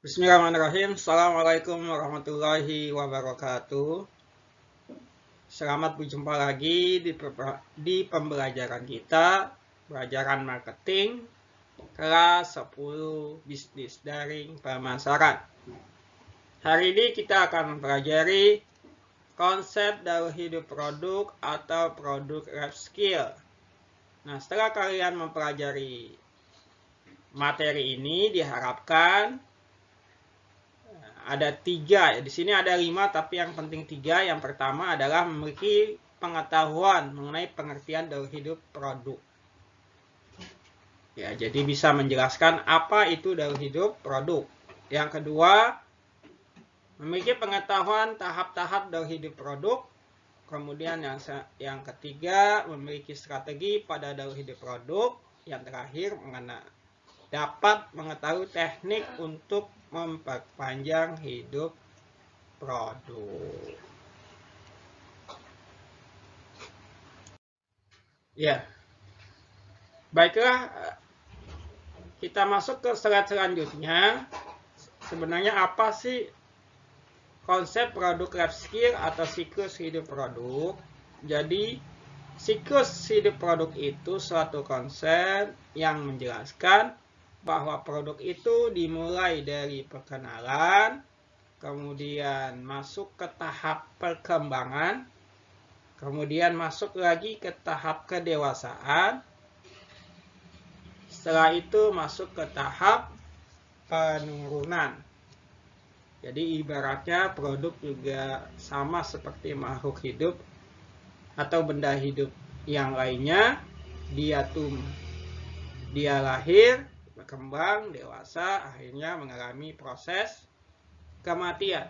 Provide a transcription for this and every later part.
Bismillahirrahmanirrahim. Assalamualaikum warahmatullahi wabarakatuh. Selamat berjumpa lagi di pembelajaran kita, pembelajaran marketing, kelas 10 bisnis daring pemasaran. Hari ini kita akan mempelajari konsep daur hidup produk atau produk life skill. Nah, setelah kalian mempelajari materi ini, diharapkan ada 3, di sini ada 5 tapi yang penting 3. Yang pertama adalah memiliki pengetahuan mengenai pengertian daur hidup produk. Ya, jadi bisa menjelaskan apa itu daur hidup produk. Yang kedua, memiliki pengetahuan tahap-tahap daur hidup produk. Kemudian yang ketiga, memiliki strategi pada daur hidup produk. Yang terakhir, dapat mengetahui teknik untuk memperpanjang hidup produk. Ya, baiklah, kita masuk ke slide selanjutnya. Sebenarnya apa sih konsep produk life skill atau siklus hidup produk? Jadi, siklus hidup produk itu suatu konsep yang menjelaskan bahwa produk itu dimulai dari perkenalan, kemudian masuk ke tahap perkembangan, kemudian masuk lagi ke tahap kedewasaan, setelah itu masuk ke tahap penurunan. Jadi ibaratnya produk juga sama seperti makhluk hidup atau benda hidup yang lainnya. Dia lahir, berkembang, dewasa, akhirnya mengalami proses kematian.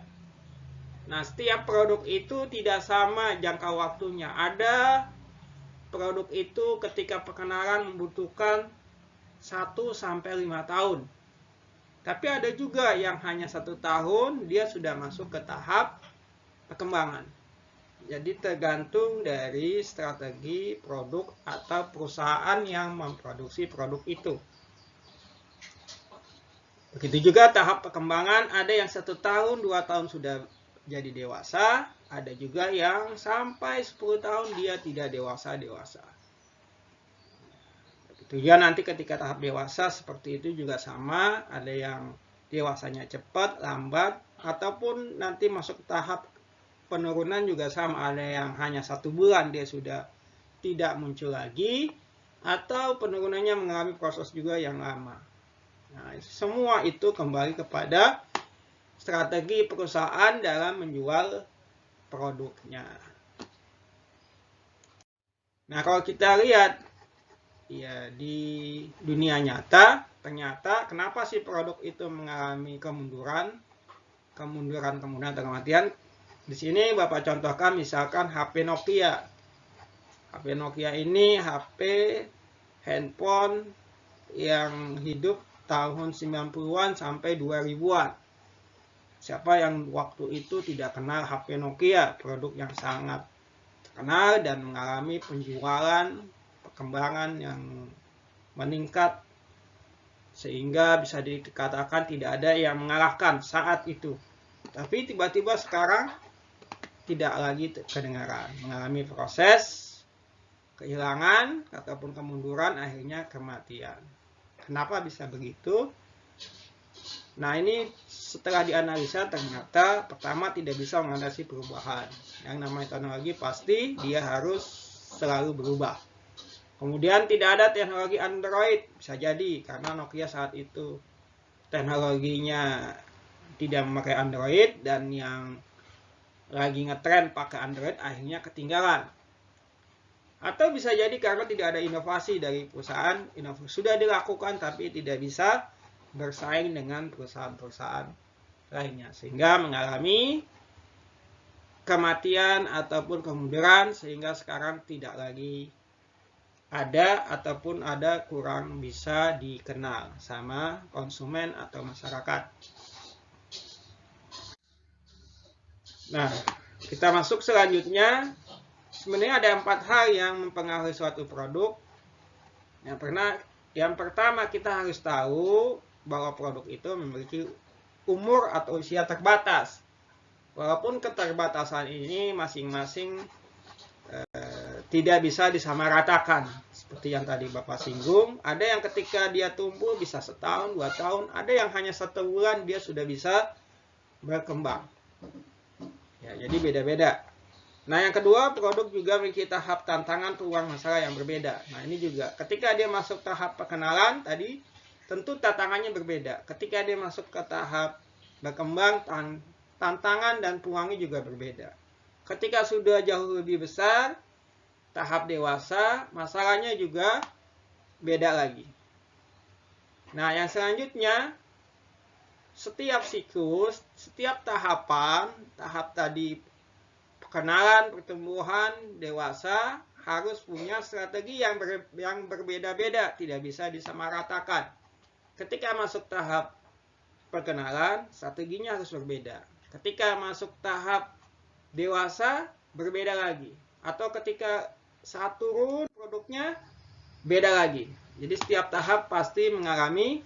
Nah, setiap produk itu tidak sama jangka waktunya. Ada produk itu ketika perkenalan membutuhkan 1-5 tahun. Tapi ada juga yang hanya 1 tahun, dia sudah masuk ke tahap perkembangan. Jadi tergantung dari strategi produk atau perusahaan yang memproduksi produk itu. Begitu juga tahap perkembangan, ada yang 1 tahun, 2 tahun sudah jadi dewasa, ada juga yang sampai 10 tahun dia tidak dewasa. Begitu juga nanti ketika tahap dewasa seperti itu juga sama, ada yang dewasanya cepat, lambat, ataupun nanti masuk tahap penurunan juga sama, ada yang hanya 1 bulan dia sudah tidak muncul lagi, atau penurunannya mengalami proses juga yang lama. Nah, semua itu kembali kepada strategi perusahaan dalam menjual produknya. Nah, kalau kita lihat ya di dunia nyata, ternyata kenapa sih produk itu mengalami kemunduran dalam artian di sini Bapak contohkan misalkan HP Nokia. HP Nokia ini HP handphone yang hidup tahun 90-an sampai 2000-an. Siapa yang waktu itu tidak kenal HP Nokia, produk yang sangat terkenal dan mengalami penjualan, perkembangan yang meningkat, sehingga bisa dikatakan tidak ada yang mengalahkan saat itu. Tapi tiba-tiba sekarang tidak lagi kedengaran, mengalami proses kehilangan ataupun kemunduran, akhirnya kematian. Kenapa bisa begitu? Nah, ini setelah dianalisa ternyata pertama tidak bisa mengatasi perubahan. Yang namanya teknologi pasti dia harus selalu berubah. Kemudian tidak ada teknologi Android, bisa jadi karena Nokia saat itu teknologinya tidak memakai Android dan yang lagi ngetren pakai Android akhirnya ketinggalan. Atau bisa jadi karena tidak ada inovasi dari perusahaan, inovasi sudah dilakukan tapi tidak bisa bersaing dengan perusahaan-perusahaan lainnya, sehingga mengalami kematian ataupun kemunduran, sehingga sekarang tidak lagi ada ataupun ada kurang bisa dikenal sama konsumen atau masyarakat. Nah, kita masuk selanjutnya. Sebenarnya ada 4 hal yang mempengaruhi suatu produk. Yang pertama kita harus tahu bahwa produk itu memiliki umur atau usia terbatas. Walaupun keterbatasan ini masing-masing tidak bisa disamaratakan. Seperti yang tadi Bapak singgung, ada yang ketika dia tumbuh bisa setahun, 2 tahun, ada yang hanya 1 bulan dia sudah bisa berkembang. Ya, jadi beda-beda. Nah, yang kedua, produk juga memiliki tahap tantangan, peluang, masalah yang berbeda. Nah, ini juga ketika dia masuk tahap perkenalan tadi, tentu tantangannya berbeda. Ketika dia masuk ke tahap berkembang, tantangan dan peluangnya juga berbeda. Ketika sudah jauh lebih besar, tahap dewasa, masalahnya juga beda lagi. Nah, yang selanjutnya, setiap siklus, setiap tahapan, tahap tadi perkenalan, pertumbuhan, dewasa, harus punya strategi yang berbeda-beda, tidak bisa disamaratakan. Ketika masuk tahap perkenalan, strateginya harus berbeda. Ketika masuk tahap dewasa, berbeda lagi. Atau ketika saat turun produknya, beda lagi. Jadi setiap tahap pasti mengalami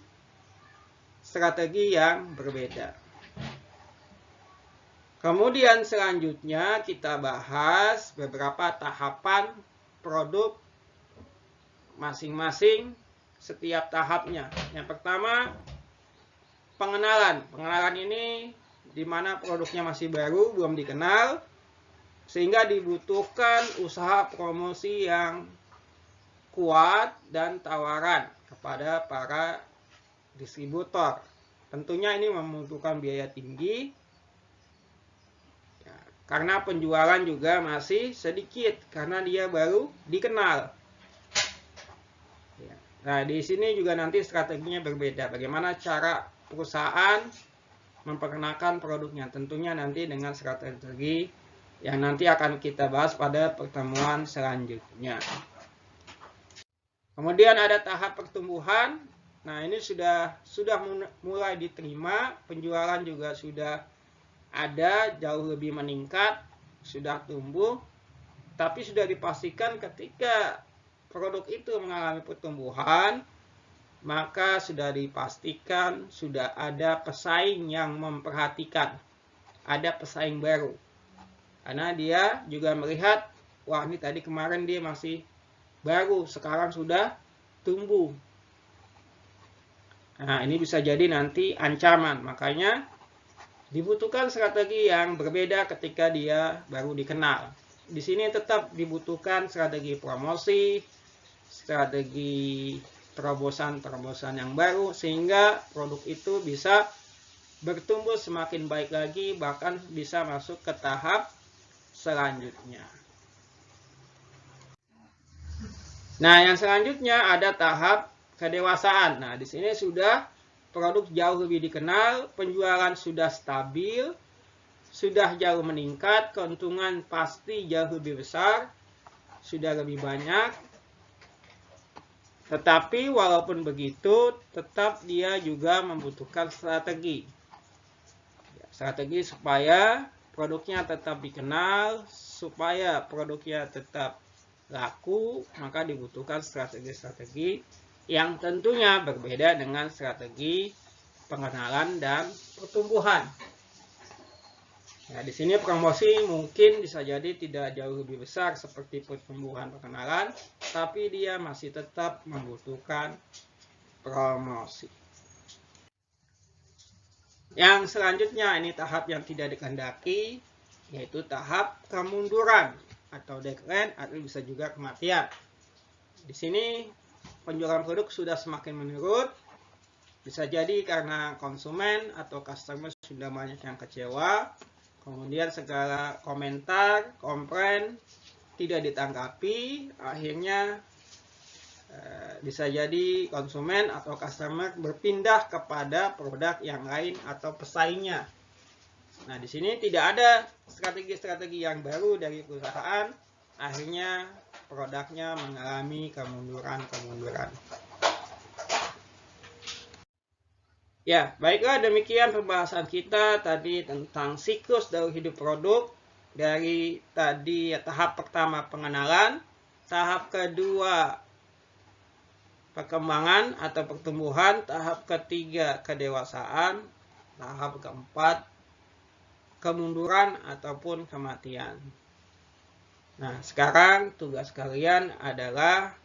strategi yang berbeda. Kemudian selanjutnya kita bahas beberapa tahapan produk masing-masing setiap tahapnya. Yang pertama, pengenalan. Pengenalan ini di mana produknya masih baru, belum dikenal, sehingga dibutuhkan usaha promosi yang kuat dan tawaran kepada para distributor. Tentunya ini membutuhkan biaya tinggi, ya, karena penjualan juga masih sedikit, karena dia baru dikenal. Ya. Nah, di sini juga nanti strateginya berbeda. Bagaimana cara perusahaan memperkenalkan produknya. Tentunya nanti dengan strategi yang nanti akan kita bahas pada pertemuan selanjutnya. Kemudian ada tahap pertumbuhan. Nah, ini sudah mulai diterima, penjualan juga sudah ada, jauh lebih meningkat, sudah tumbuh, tapi sudah dipastikan ketika produk itu mengalami pertumbuhan, maka sudah dipastikan sudah ada pesaing yang memperhatikan, ada pesaing baru. Karena dia juga melihat, wah ini tadi kemarin dia masih baru, sekarang sudah tumbuh. Nah, ini bisa jadi nanti ancaman. Makanya dibutuhkan strategi yang berbeda ketika dia baru dikenal. Di sini tetap dibutuhkan strategi promosi, strategi terobosan-terobosan yang baru, sehingga produk itu bisa bertumbuh semakin baik lagi, bahkan bisa masuk ke tahap selanjutnya. Nah, yang selanjutnya ada tahap kedewasaan. Nah, di sini sudah produk jauh lebih dikenal, penjualan sudah stabil, sudah jauh meningkat, keuntungan pasti jauh lebih besar, sudah lebih banyak. Tetapi walaupun begitu, tetap dia juga membutuhkan strategi. Strategi supaya produknya tetap dikenal, supaya produknya tetap laku, maka dibutuhkan strategi-strategi yang tentunya berbeda dengan strategi pengenalan dan pertumbuhan. Nah, di sini promosi mungkin bisa jadi tidak jauh lebih besar seperti pertumbuhan pengenalan, tapi dia masih tetap membutuhkan promosi. Yang selanjutnya ini tahap yang tidak dikehendaki, yaitu tahap kemunduran atau decline, atau bisa juga kematian. Di sini penjualan produk sudah semakin menurun, bisa jadi karena konsumen atau customer sudah banyak yang kecewa, kemudian segala komentar, komplain tidak ditanggapi, akhirnya bisa jadi konsumen atau customer berpindah kepada produk yang lain atau pesaingnya. Nah, di sini tidak ada strategi-strategi yang baru dari perusahaan, akhirnya produknya mengalami kemunduran. Ya, baiklah, demikian pembahasan kita tadi tentang siklus daur hidup produk. Dari tadi tahap pertama pengenalan, tahap kedua perkembangan atau pertumbuhan, tahap ketiga kedewasaan, tahap keempat, kemunduran ataupun kematian. Nah, sekarang tugas kalian adalah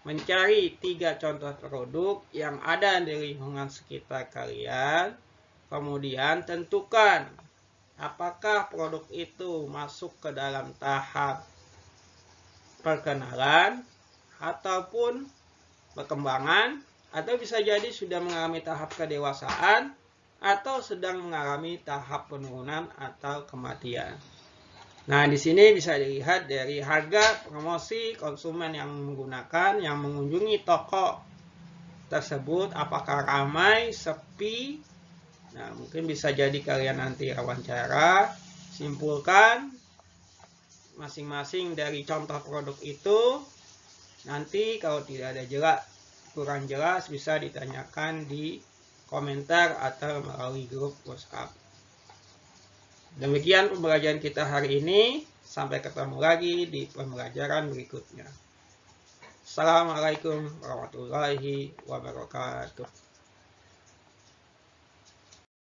mencari 3 contoh produk yang ada di lingkungan sekitar kalian. Kemudian tentukan apakah produk itu masuk ke dalam tahap perkenalan ataupun perkembangan, atau bisa jadi sudah mengalami tahap kedewasaan atau sedang mengalami tahap penurunan atau kematian. Nah, di sini bisa dilihat dari harga promosi konsumen yang menggunakan, yang mengunjungi toko tersebut, apakah ramai, sepi. Nah, mungkin bisa jadi kalian nanti wawancara, simpulkan masing-masing dari contoh produk itu. Nanti kalau tidak ada kurang jelas, bisa ditanyakan di komentar atau melalui grup WhatsApp. Demikian pembelajaran kita hari ini. Sampai ketemu lagi di pembelajaran berikutnya. Assalamualaikum warahmatullahi wabarakatuh.